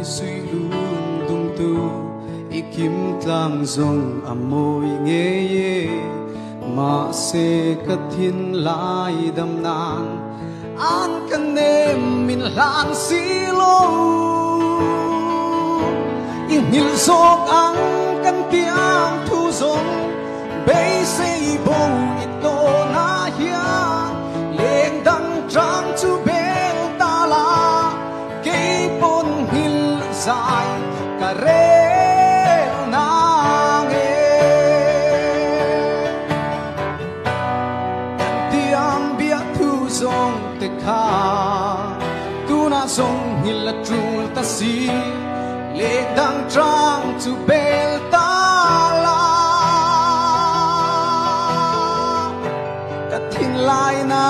suy luôn tung tu i kim tlang zong amoi nghe ye mà se ka thiên lai đam nan an kan nem min lan si lo in hil sok ang kan tiang thu zong bay say bo ito na hiang leng dang trang chu bel ta la cây pon hil dài cả rêu na nghe tiang bia thu zong te kha tu na zong hil la trul ta si leng dang trang chu bel ta lại na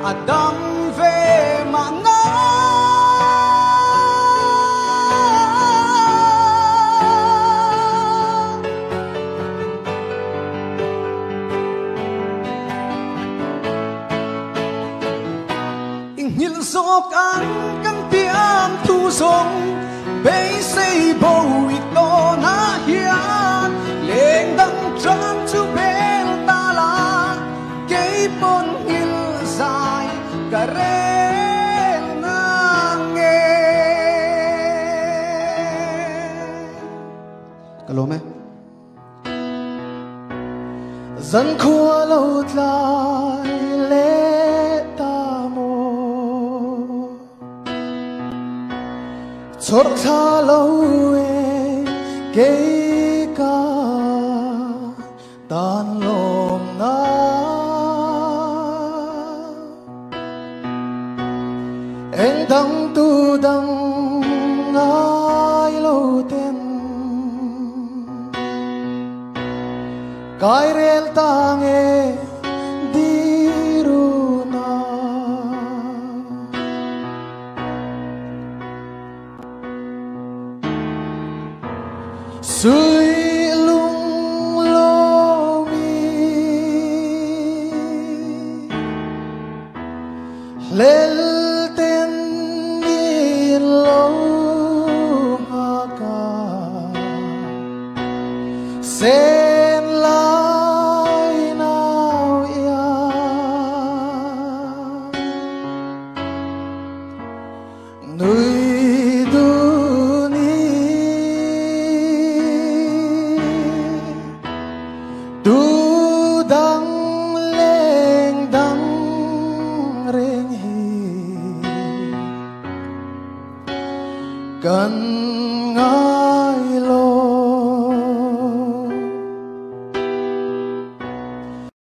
Adam về mà na in hil zok an kan tiam thu zong bay say bo ito na hian leng dang trang chu bel ta la cây pon hil dài cả rêu na nghe Kalome dân khua lâu lại lệ ta mô chốt tha lâu e cây ca tan lom na anh đăng tu đăng ai lâu tên cái rel ta nghe đi ru na suy lung lo mi lel tên mi lo ha ca sen lai nào ya nuôi du ni tu đăng lên đăng rèn hi cần ngã